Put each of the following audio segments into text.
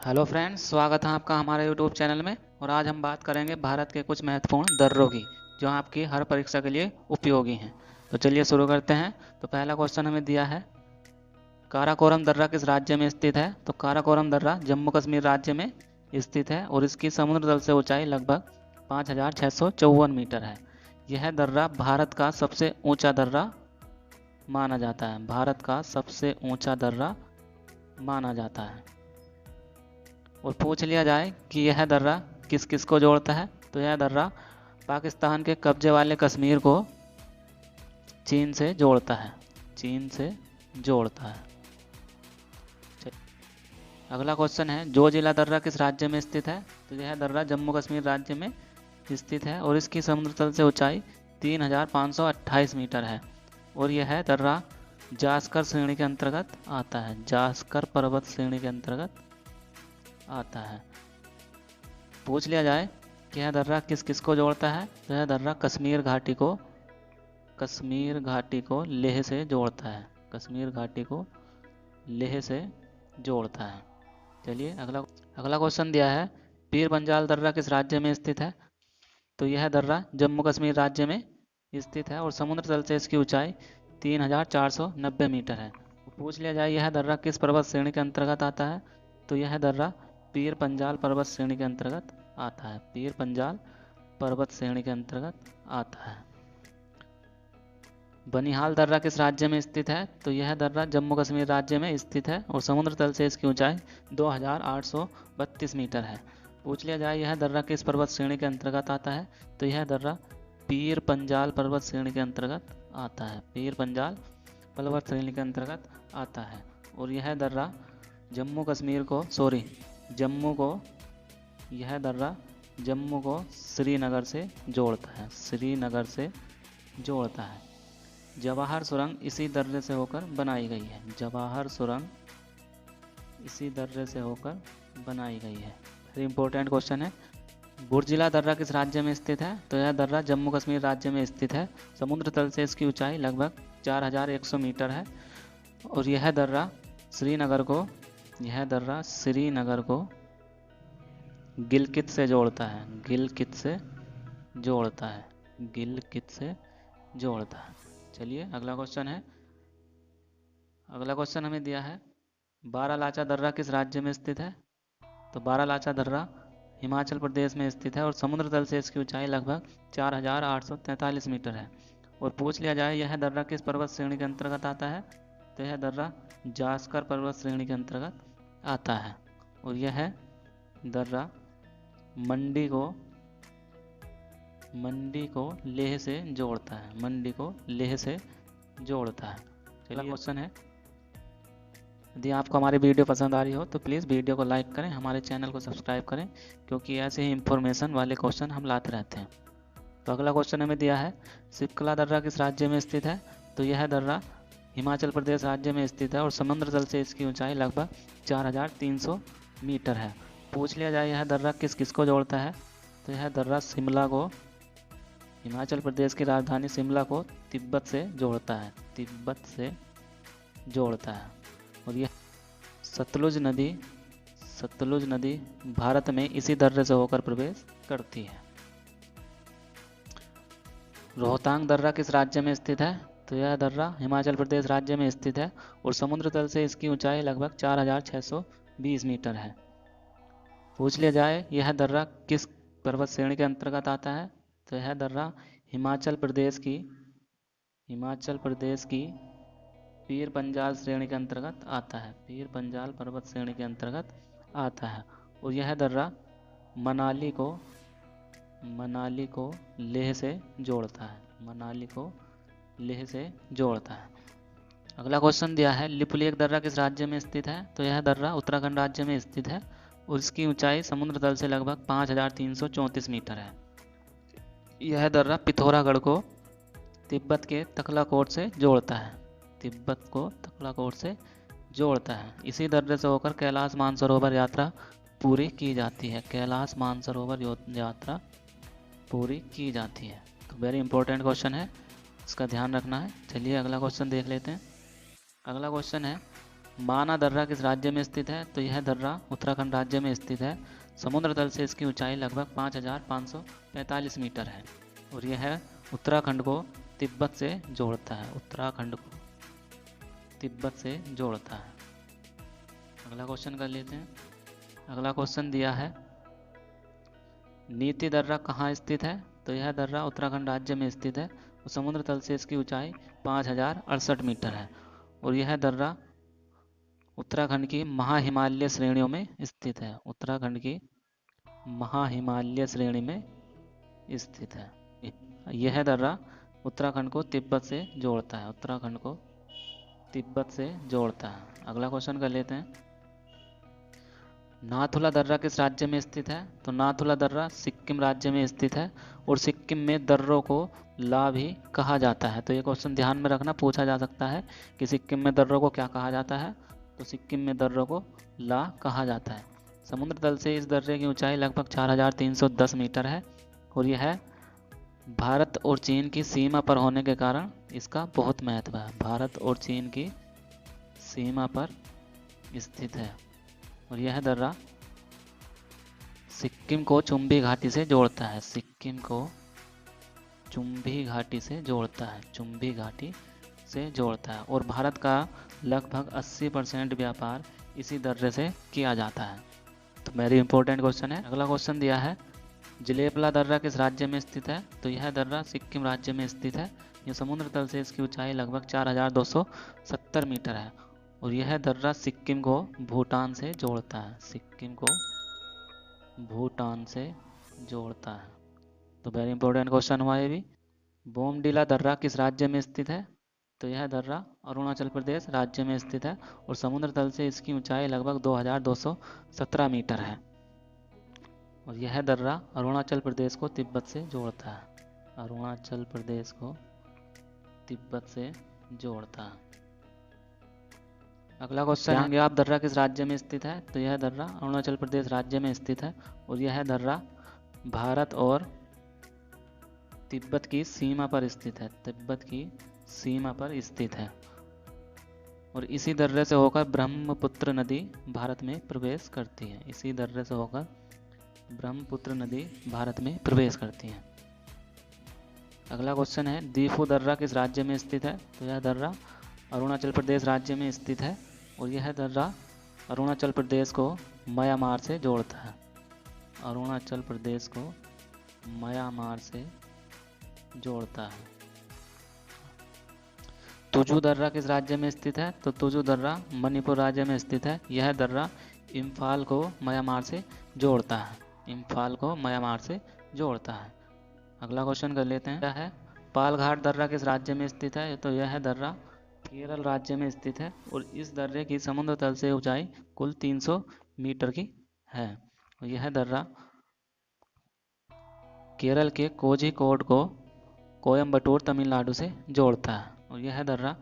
Hello friends, स्वागत है आपका हमारे यूट्यूब चैनल में। और आज हम बात करेंगे भारत के कुछ महत्वपूर्ण दर्रों की जो आपकी हर परीक्षा के लिए उपयोगी हैं। तो चलिए शुरू करते हैं। तो पहला क्वेश्चन हमें दिया है, काराकोरम दर्रा किस राज्य में स्थित है? तो काराकोरम दर्रा जम्मू कश्मीर राज्य में स्थित है और इसकी समुद्र तल से ऊंचाई लगभग 5,654 मीटर है। यह दर्रा भारत का सबसे ऊंचा दर्रा माना जाता है। भारत का सबसे ऊंचा दर्रा माना जाता है। और पूछ लिया जाए कि यह दर्रा किस किस को जोड़ता है, तो यह दर्रा पाकिस्तान के कब्जे वाले कश्मीर को चीन से जोड़ता है। चीन से जोड़ता है। अगला क्वेश्चन है, जो जिला दर्रा किस राज्य में स्थित है? तो यह दर्रा जम्मू कश्मीर राज्य में स्थित है और इसकी समुद्र तल से ऊंचाई 3,528 मीटर है। और यह दर्रा जास्कर श्रेणी के अंतर्गत आता है। जास्कर पर्वत श्रेणी के अंतर्गत आता है। पूछ लिया जाए कि यह दर्रा किस किस को जोड़ता है, तो यह दर्रा कश्मीर घाटी को लेह से जोड़ता है। कश्मीर घाटी को लेह से जोड़ता है। चलिए अगला क्वेश्चन दिया है, पीर पंजाल दर्रा किस राज्य में स्थित है? तो यह दर्रा जम्मू कश्मीर राज्य में स्थित है और समुद्र तल से इसकी ऊंचाई 3,490 मीटर है। पूछ लिया जाए यह दर्रा किस पर्वत श्रेणी के अंतर्गत आता है? तो यह दर्रा पीर पंजाल पर्वत श्रेणी के अंतर्गत आता है। पीर पंजाल पर्वत श्रेणी के अंतर्गत आता है। बनिहाल दर्रा किस राज्य में स्थित है? तो यह दर्रा जम्मू कश्मीर राज्य में स्थित है और समुद्र तल से इसकी ऊंचाई 2,832 मीटर है। पूछ लिया जाए यह दर्रा किस पर्वत श्रेणी के अंतर्गत आता है? तो यह दर्रा पीर पंजाल पर्वत श्रेणी के अंतर्गत आता है। पीर पंजाल पर्वत श्रेणी के अंतर्गत आता है। और यह दर्रा यह दर्रा जम्मू को श्रीनगर से जोड़ता है। श्रीनगर से जोड़ता है। जवाहर सुरंग इसी दर्रे से होकर बनाई गई है। जवाहर सुरंग इसी दर्रे से होकर बनाई गई है। वेरी इंपॉर्टेंट क्वेश्चन है। बुर्जिला दर्रा किस राज्य में स्थित है? तो यह दर्रा जम्मू कश्मीर राज्य में स्थित है। समुद्र तल से इसकी ऊंचाई लगभग 4,100 मीटर है और यह दर्रा श्रीनगर को गिलगित से जोड़ता है। गिलगित से जोड़ता है। गिलगित से जोड़ता है। चलिए अगला क्वेश्चन हमें दिया है, बारालाचा दर्रा किस राज्य में स्थित है? तो बारालाचा दर्रा हिमाचल प्रदेश में स्थित है और समुद्र तल से इसकी ऊंचाई लगभग 4,843 मीटर है। और पूछ लिया जाए यह दर्रा किस पर्वत श्रेणी के अंतर्गत आता है? तो यह दर्रा जास्कर पर्वत श्रेणी के अंतर्गत आता है। और यह दर्रा मंडी को लेह से जोड़ता है। मंडी को लेह से जोड़ता है। चलिए क्वेश्चन है, यदि आपको हमारी वीडियो पसंद आ रही हो तो प्लीज़ वीडियो को लाइक करें, हमारे चैनल को सब्सक्राइब करें, क्योंकि ऐसे ही इंफॉर्मेशन वाले क्वेश्चन हम लाते रहते हैं। तो अगला क्वेश्चन हमें दिया है, शिप्कला दर्रा किस राज्य में स्थित है? तो यह दर्रा हिमाचल प्रदेश राज्य में स्थित है और समुद्र तल से इसकी ऊंचाई लगभग 4,300 मीटर है। पूछ लिया जाए यह दर्रा किस किस को जोड़ता है? तो यह दर्रा हिमाचल प्रदेश की राजधानी शिमला को तिब्बत से जोड़ता है। तिब्बत से जोड़ता है। और यह सतलुज नदी भारत में इसी दर्रे से होकर प्रवेश करती है। रोहतांग दर्रा किस राज्य में स्थित है? तो यह दर्रा हिमाचल प्रदेश राज्य में स्थित है और समुद्र तल से इसकी ऊंचाई लगभग 4,620 मीटर है। पूछ लिया जाए यह दर्रा किस पर्वत श्रेणी के अंतर्गत आता है? तो यह दर्रा हिमाचल प्रदेश की पीर पंजाल श्रेणी के अंतर्गत आता है। पीर पंजाल पर्वत श्रेणी के अंतर्गत आता है। और यह दर्रा मनाली को लेह से जोड़ता है। मनाली को लेह से जोड़ता है। अगला क्वेश्चन दिया है, लिपुलेख दर्रा किस राज्य में स्थित है? तो यह दर्रा उत्तराखंड राज्य में स्थित है और इसकी ऊंचाई समुद्र तल से लगभग 5,334 मीटर है। यह दर्रा पिथौरागढ़ को तिब्बत के तकलाकोट से जोड़ता है। तिब्बत को तकलाकोट से जोड़ता है। इसी दर्रे से होकर कैलाश मानसरोवर यात्रा पूरी की जाती है। कैलाश मानसरोवर यात्रा पूरी की जाती है। तो वेरी इंपॉर्टेंट क्वेश्चन है, इसका ध्यान रखना है। चलिए अगला क्वेश्चन देख लेते हैं। अगला क्वेश्चन है, माना दर्रा किस राज्य में स्थित है? तो यह दर्रा उत्तराखंड राज्य में स्थित है। समुद्र तल से इसकी ऊंचाई लगभग 5545 मीटर है और यह उत्तराखंड को तिब्बत से जोड़ता है। उत्तराखंड को तिब्बत से जोड़ता है। अगला क्वेश्चन कर लेते हैं। अगला क्वेश्चन दिया है, नीति दर्रा कहाँ स्थित है? तो यह दर्रा उत्तराखंड राज्य में स्थित है और समुद्र तल से इसकी ऊंचाई 5068 मीटर है और यह दर्रा उत्तराखंड की महाहिमालय श्रेणियों में स्थित है। उत्तराखंड की महाहिमालय श्रेणी में स्थित है। यह दर्रा उत्तराखंड को तिब्बत से जोड़ता है। उत्तराखंड को तिब्बत से जोड़ता है। अगला क्वेश्चन कर लेते हैं, नाथुला दर्रा किस राज्य में स्थित है? तो नाथुला दर्रा सिक्किम राज्य में स्थित है और सिक्किम में दर्रों को ला भी कहा जाता है। तो ये क्वेश्चन ध्यान में रखना, पूछा जा सकता है कि सिक्किम में दर्रों को क्या कहा जाता है? तो सिक्किम में दर्रों को ला कहा जाता है। समुद्र तल से इस दर्रे की ऊंचाई लगभग 4310 मीटर है और यह भारत और चीन की सीमा पर होने के कारण इसका बहुत महत्व है। भारत और चीन की सीमा पर स्थित है और यह दर्रा सिक्किम को चुंबी घाटी से जोड़ता है। सिक्किम को चुंबी घाटी से जोड़ता है। चुंबी घाटी से जोड़ता है और भारत का लगभग 80% व्यापार इसी दर्रे से किया जाता है। तो वेरी इंपॉर्टेंट क्वेश्चन है। अगला क्वेश्चन दिया है, जलेपला दर्रा किस राज्य में स्थित है? तो यह दर्रा सिक्किम राज्य में स्थित है। यह समुद्र तल से इसकी ऊंचाई लगभग 4270 मीटर है और यह दर्रा सिक्किम को भूटान से जोड़ता है। सिक्किम को भूटान से जोड़ता है। तो वेरी इंपॉर्टेंट क्वेश्चन हुआ ये भी। बोमडिला दर्रा किस राज्य में स्थित है? तो यह दर्रा अरुणाचल प्रदेश राज्य में स्थित है और समुद्र तल से इसकी ऊंचाई लगभग 2217 मीटर है और यह दर्रा अरुणाचल प्रदेश को तिब्बत से जोड़ता है। अरुणाचल प्रदेश को तिब्बत से जोड़ता है। अगला क्वेश्चन है, आप दर्रा किस राज्य में स्थित है? तो यह दर्रा अरुणाचल प्रदेश राज्य में स्थित है और यह दर्रा भारत और तिब्बत की सीमा पर स्थित है। तिब्बत की सीमा पर स्थित है और इसी दर्रे से होकर ब्रह्मपुत्र नदी भारत में प्रवेश करती है। इसी दर्रे से होकर ब्रह्मपुत्र नदी भारत में प्रवेश करती है। अगला क्वेश्चन है, दीफू दर्रा किस राज्य में स्थित है? तो यह दर्रा अरुणाचल प्रदेश राज्य में स्थित है और यह दर्रा अरुणाचल प्रदेश को म्यांमार से जोड़ता है। अरुणाचल प्रदेश को म्यांमार से जोड़ता है। तुजू दर्रा किस राज्य में स्थित है? तो तुजू दर्रा मणिपुर राज्य में स्थित है। यह दर्रा इम्फाल को म्यांमार से जोड़ता है। इम्फाल को म्यांमार से जोड़ता है। अगला क्वेश्चन कर लेते हैं, क्या है, पालघाट दर्रा किस राज्य में स्थित है? तो यह दर्रा केरल राज्य में स्थित है और इस दर्रे की समुद्र तल से ऊंचाई कुल 300 मीटर की है और यह दर्रा केरल के कोझिकोड को कोयम्बटूर तमिलनाडु से जोड़ता है और यह दर्रा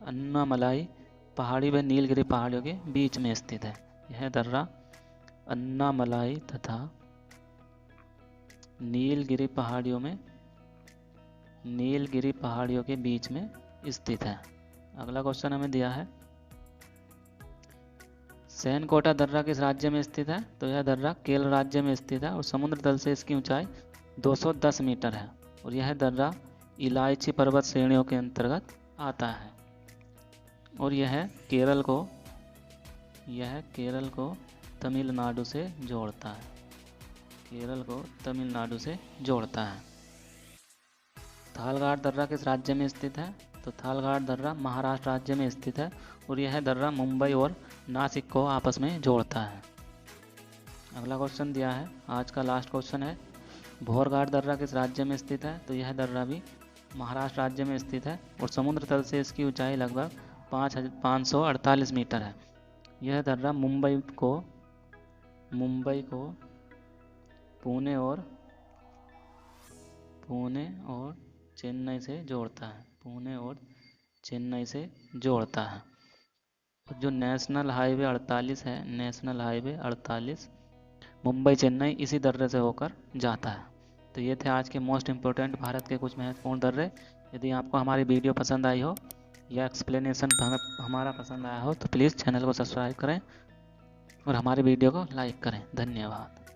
अन्नामलाई पहाड़ी व नीलगिरी पहाड़ियों के बीच में स्थित है। यह दर्रा अन्नामलाई तथा नीलगिरी पहाड़ियों के बीच में स्थित है। अगला क्वेश्चन हमें दिया है, सैनकोटा दर्रा किस राज्य में स्थित है? तो यह दर्रा केरल राज्य में स्थित है और समुद्र तल से इसकी ऊंचाई 210 मीटर है और यह दर्रा इलायची पर्वत श्रेणियों के अंतर्गत आता है और यह केरल को तमिलनाडु से जोड़ता है। केरल को तमिलनाडु से जोड़ता है। थालघाट दर्रा किस राज्य में स्थित है? तो थालघाट दर्रा महाराष्ट्र राज्य में स्थित है और यह दर्रा मुंबई और नासिक को आपस में जोड़ता है। अगला क्वेश्चन दिया है, आज का लास्ट क्वेश्चन है, भोरघाट दर्रा किस राज्य में स्थित है? तो यह दर्रा भी महाराष्ट्र राज्य में स्थित है और समुद्र तल से इसकी ऊंचाई लगभग 548 मीटर है। यह दर्रा मुंबई को पुणे और चेन्नई से जोड़ता है। पुणे और चेन्नई से जोड़ता है। और जो नेशनल हाईवे 48 है, नेशनल हाईवे 48 मुंबई चेन्नई इसी दर्रे से होकर जाता है। तो ये थे आज के मोस्ट इम्पोर्टेंट भारत के कुछ महत्वपूर्ण दर्रे। यदि आपको हमारी वीडियो पसंद आई हो या एक्सप्लेनेशन हमें हमारा पसंद आया हो तो प्लीज़ चैनल को सब्सक्राइब करें और हमारे वीडियो को लाइक करें। धन्यवाद।